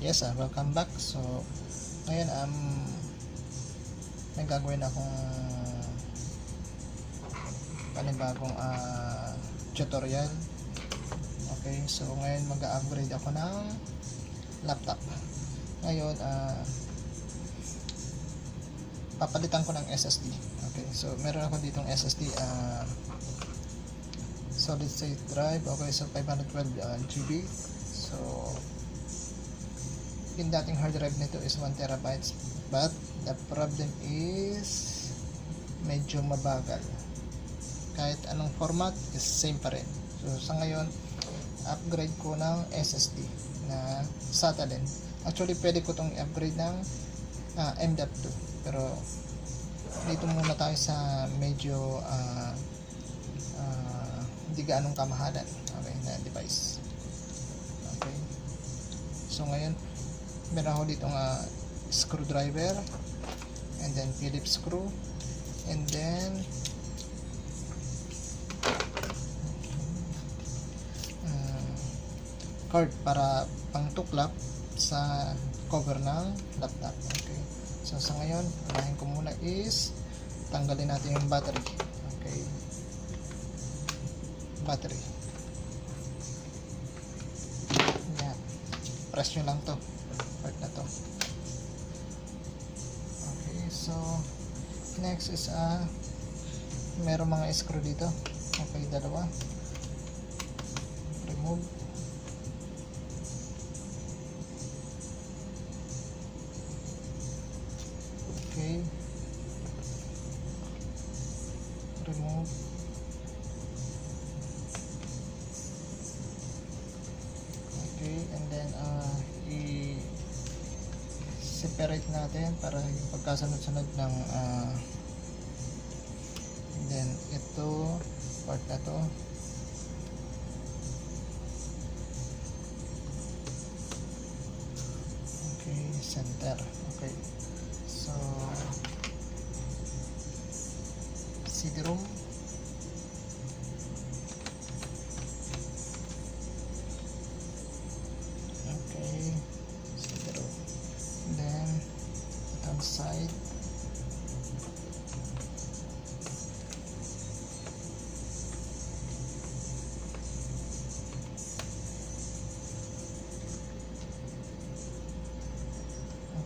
Yes, welcome back. So ngayon may gagawin akong panibagong tutorial. Okay, so ngayon mag-upgrade ako ng laptop. Ngayon papalitan ko ng SSD. Okay, so meron ako ditong SSD solid state drive. Okay, so 512 GB. So yung dating hard drive nito is 1 terabytes, but the problem is medyo mabagal. Kahit anong format is same pa rin. So sa ngayon upgrade ko ng SSD na SATA din. Actually pwede ko tong i-upgrade ng M.2, pero dito muna tayo sa medyo hindi gaanong kamahalan, okay, na device. Okay, so ngayon meron ako ditong screwdriver, and then Phillips screw, and then cord para pangtuklap sa cover ng laptop. Okay, so sa ngayon unahin ko muna is tanggalin natin yung battery. Okay, battery, yan, press nyo lang to part na to. Okay, so next is meron mga screw dito. Okay, dalawa, remove. Okay, remove. Okay, and then i-separate natin para yung pagkasunod-sunod ng and then ito part na to. Okay, center. Okay, so CD-ROM. Okay, CD-ROM. Then itong side.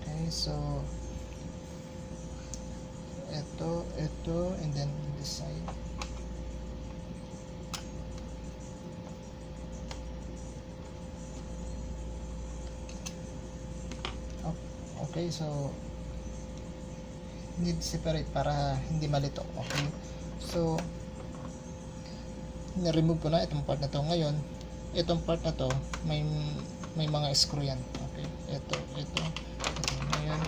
Okay, so ito, and then this side. Okay, so need separate para hindi malito. Okay, so na-remove ko na itong part na to. Ngayon itong part na to may mga screw yan. Okay, ito. Ngayon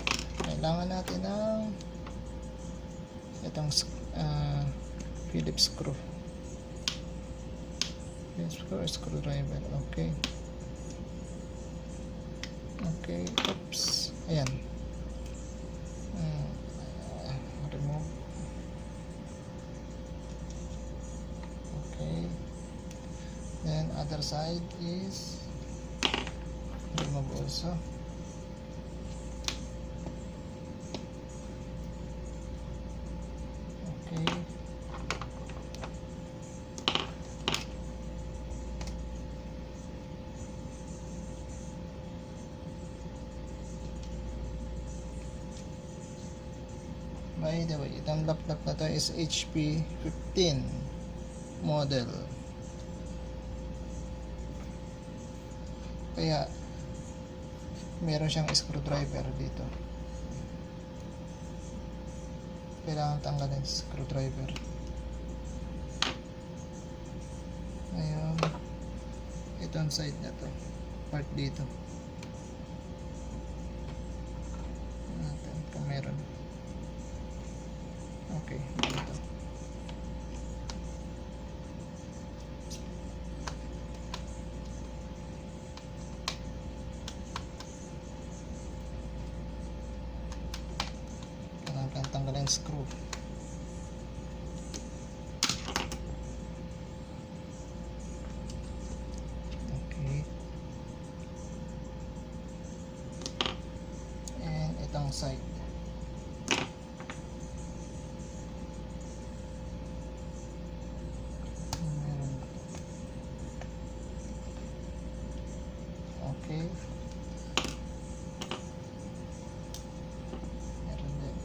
kailangan natin ng itong Phillips screw, screwdriver. Okay, oops, ayan, remove. Okay, then other side is remove also. Okay, by the way, itong laptop na to is HP 15 model, kaya meron siyang screwdriver dito. Kailangan tanggalin screwdriver. Ngayon itong side na to, part dito natin kung meron. Okay, dito. Kailangan tanggalin screw. side. Meron. Okay. Meron din.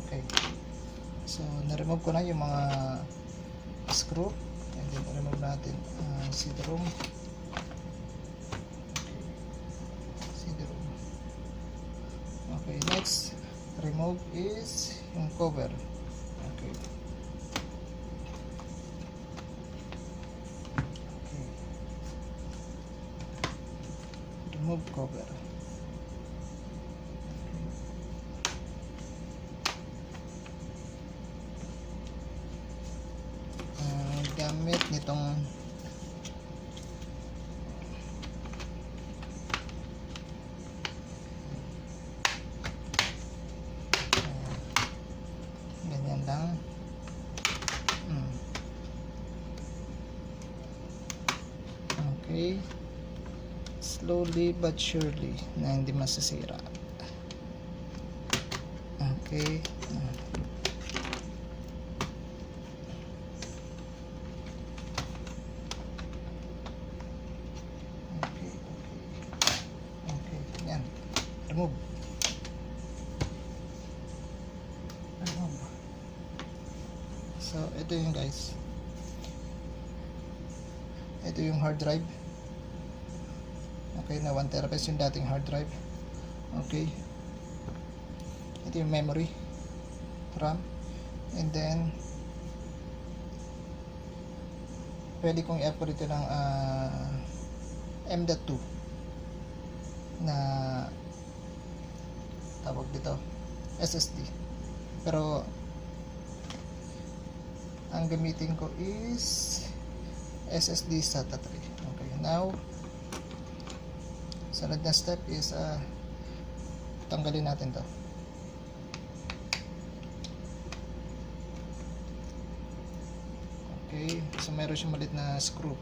Okay. So, na-remove ko na yung mga screw. And then, remove natin seed room. Seed room. Okay, next remove is yung cover. Okay. Okay. Remove cover. Gamit nitong ganyan lang. Okay, slowly but surely na hindi masisira. Okay. Remove. So, ito yung guys. Ito yung hard drive. Okay, na 1 terabyte yung dating hard drive. Okay. Ito yung memory. RAM. And then, pwede kong i-upgrade ito ng M.2 na tawag dito SSD, pero ang gamitin ko is SSD SATA 3. Okay, now sunod na step is tanggalin natin to. Okay, so meron siyang malit na screw.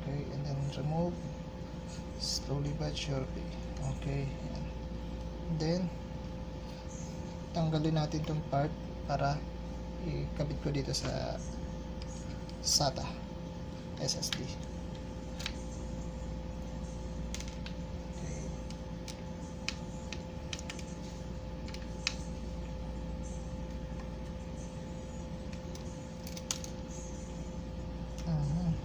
Okay, and then remove slowly but surely. Okay, yan. Then tanggalin natin itong part para ikabit ko dito sa SATA SSD. Okay.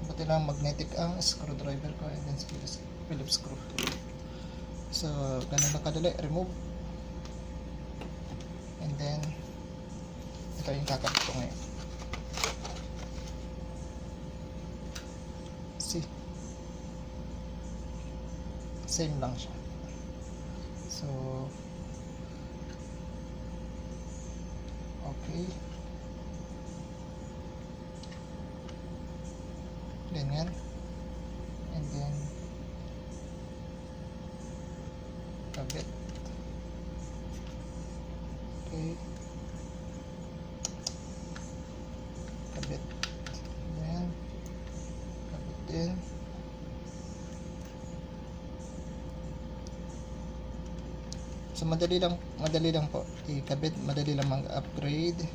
Buti lang magnetic ang screwdriver ko and then Phillips screw. So, ganun lang kadali. Remove. And then, ito yung kakabit ko ngayon. See? Same lang siya. So, okay. Ganyan. And then, kabit. Okay. Kabit. Ayan. Kabit din. So madali lang po ikabit, madali lang mag-upgrade.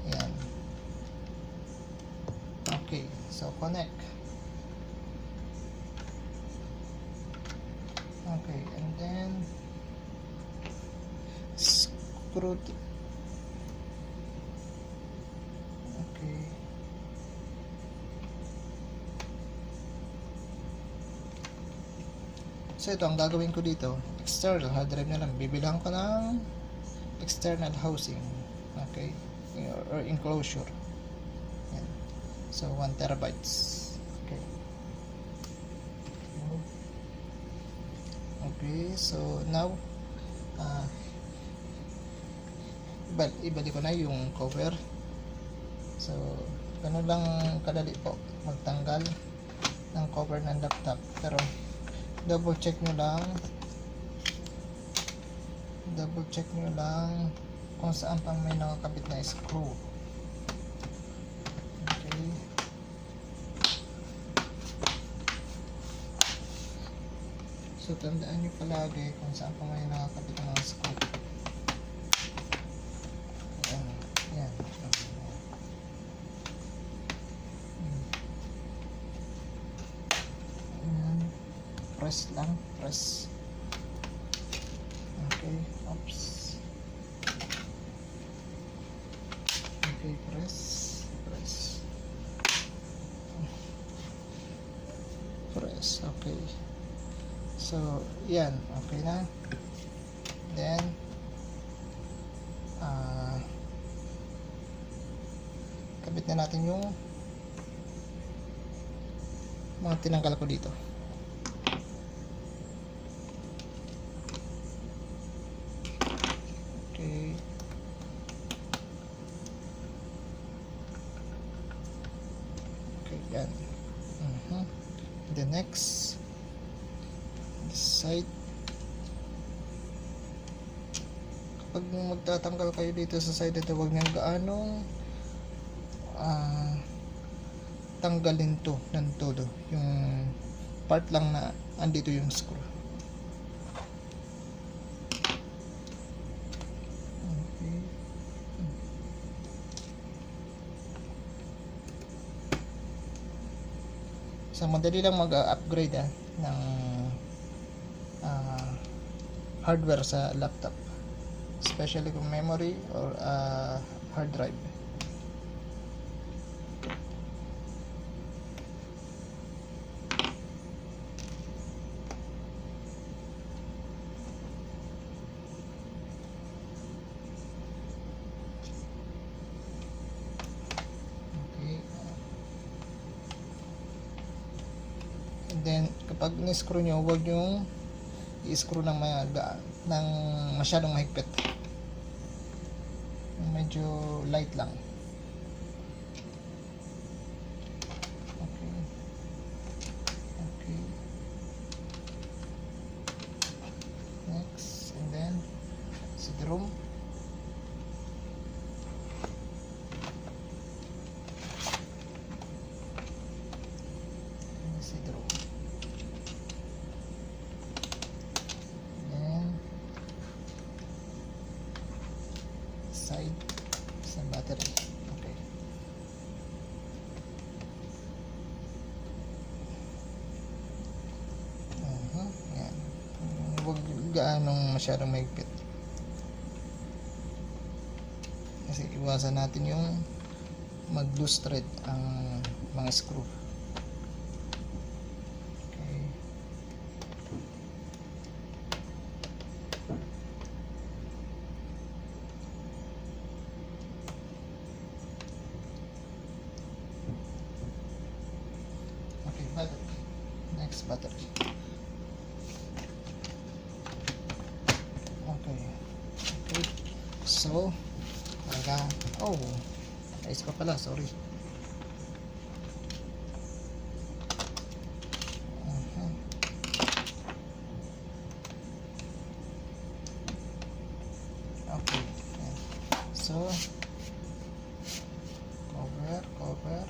Ayan. Okay, so connect. Okay, and then screw. Okay. So ito ang gagawin ko dito, external hard drive na lang. Bibilang ko ng external housing. Okay, or enclosure. Yan. So 1 terabytes. Okay. Okay, so now ibalik ko na yung cover. So, ganun lang kadali po magtanggal ng cover ng laptop. Pero, double check nyo lang kung saan pang may nakakabit na screw. Okay. So, tandaan nyo palagi kung saan pang may nakakabit na screw. Ayan. Ayan. Ayan. Press lang. Press. Okay. Oops. Okay. Press. Press. Press. Okay. So, yan. Okay na. Then, kabit na natin yung mga tinanggal ko dito. Okay. Okay, yan. The next, this side. Kapag magtatanggal kayo dito sa side ito, huwag niyang gaanong tanggalin to ng todo, yung part lang na andito yung screw. Okay. So madali lang mag-upgrade ng hardware sa laptop, especially kung memory or hard drive. And then, kapag ni-screw nyo, huwag nyo i-screw ng masyadong mahigpit. Medyo light lang. Okay. Okay. Next, and then, si drum. Side sa battery. Okay. Yan. Huwag gaanong masyadong mahigpit. Kasi iwasan natin yung mag-loose thread ang mga screw. Battery. Next battery. Okay. Okay. So, ayos pa pala, sorry. Okay. So, cover.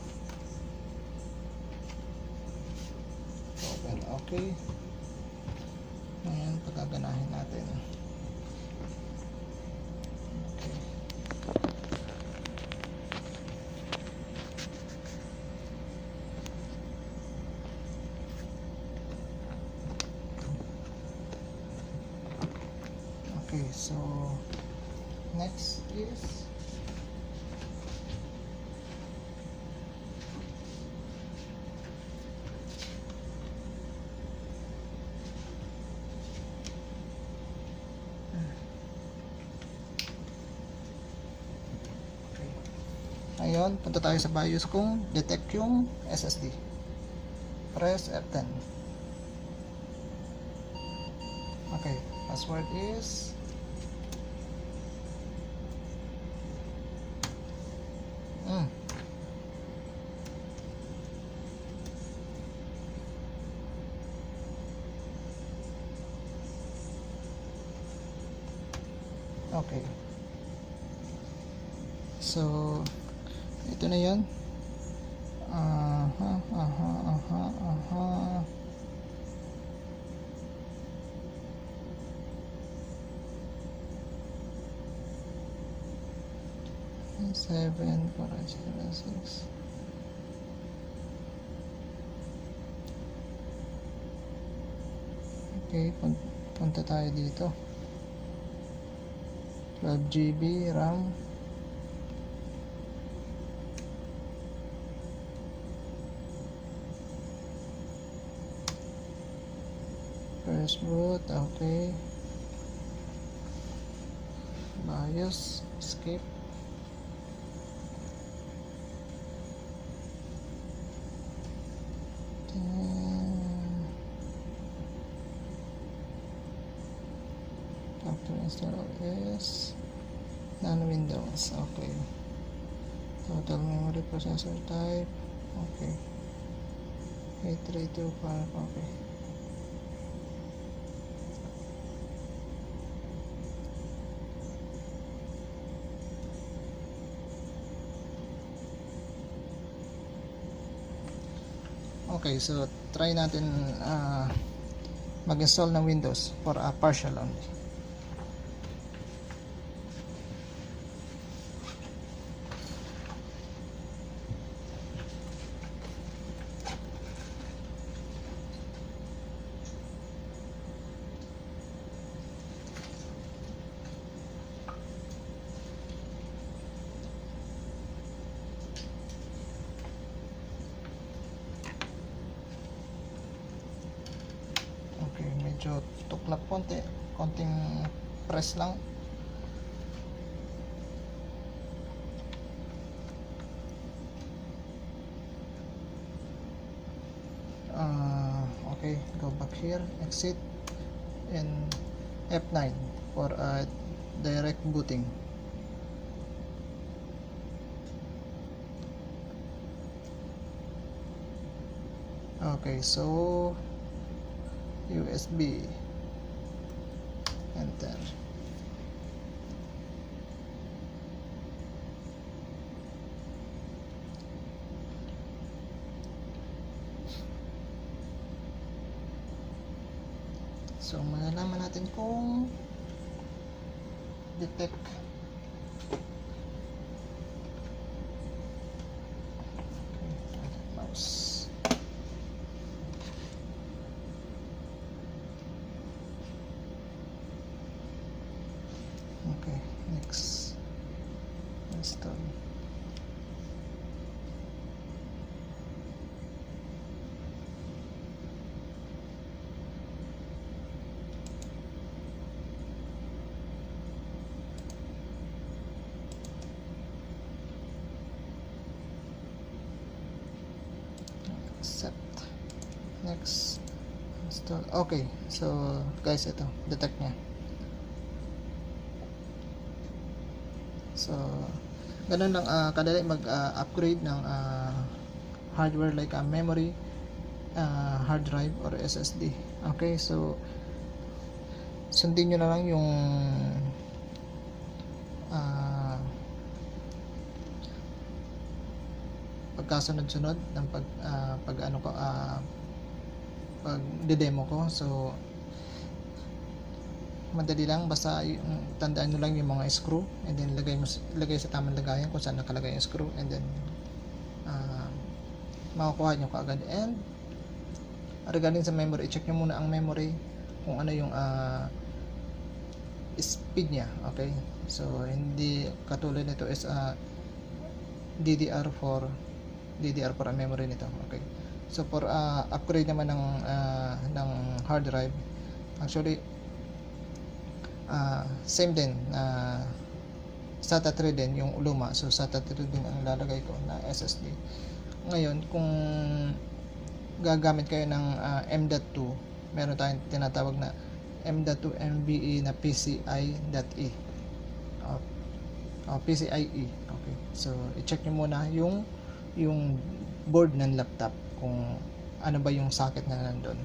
Okay. Ngayon, pagkaganahin natin. Okay. Okay, so next is ngayon, punta tayo sa BIOS kung detect yung SSD. Press F10. Okay, password is Okay. So, ito na yan. Aha. 7.06. Okay, punta tayo dito. 12 GB RAM. First boot, okay. BIOS, skip. After install OS, non-Windows, okay. Total memory processor type, okay. 8325, okay. Okay, so try natin mag-install ng Windows for a partial only. Medyo tuklap konting press lang. Okay, go back here, exit, and F9 for direct booting. Okay, so USB, enter. So malalaman natin kung detect. Okay, mouse. Okay, next, install. Accept, next, install. Okay, so guys, ito detect nya. So, ganun lang kadali mag-upgrade ng hardware like memory, hard drive or SSD. Okay, so sundin nyo na lang yung pagkasunod-sunod ng pag de-demo ko. So madali lang, basta tandaan nyo lang yung mga screw, and then lagay sa tamang lagayan kung saan nakalagay yung screw, and then makukuha nyo kaagad. And regarding sa memory, i-check nyo muna ang memory kung ano yung speed nya. Okay, so hindi katulad nito is DDR4 ang memory nito. Okay, so for upgrade naman ng hard drive, actually same din, SATA 3 din yung luma. So SATA 3 din ang lalagay ko na SSD. Ngayon, kung gagamit kayo ng M.2, meron tayong tinatawag na M.2 MBE na PCIe. PCIe. Okay, so i-check nyo muna yung board ng laptop kung ano ba yung socket na nandun.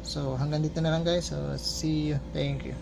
So hanggang dito na lang guys. So see you, thank you.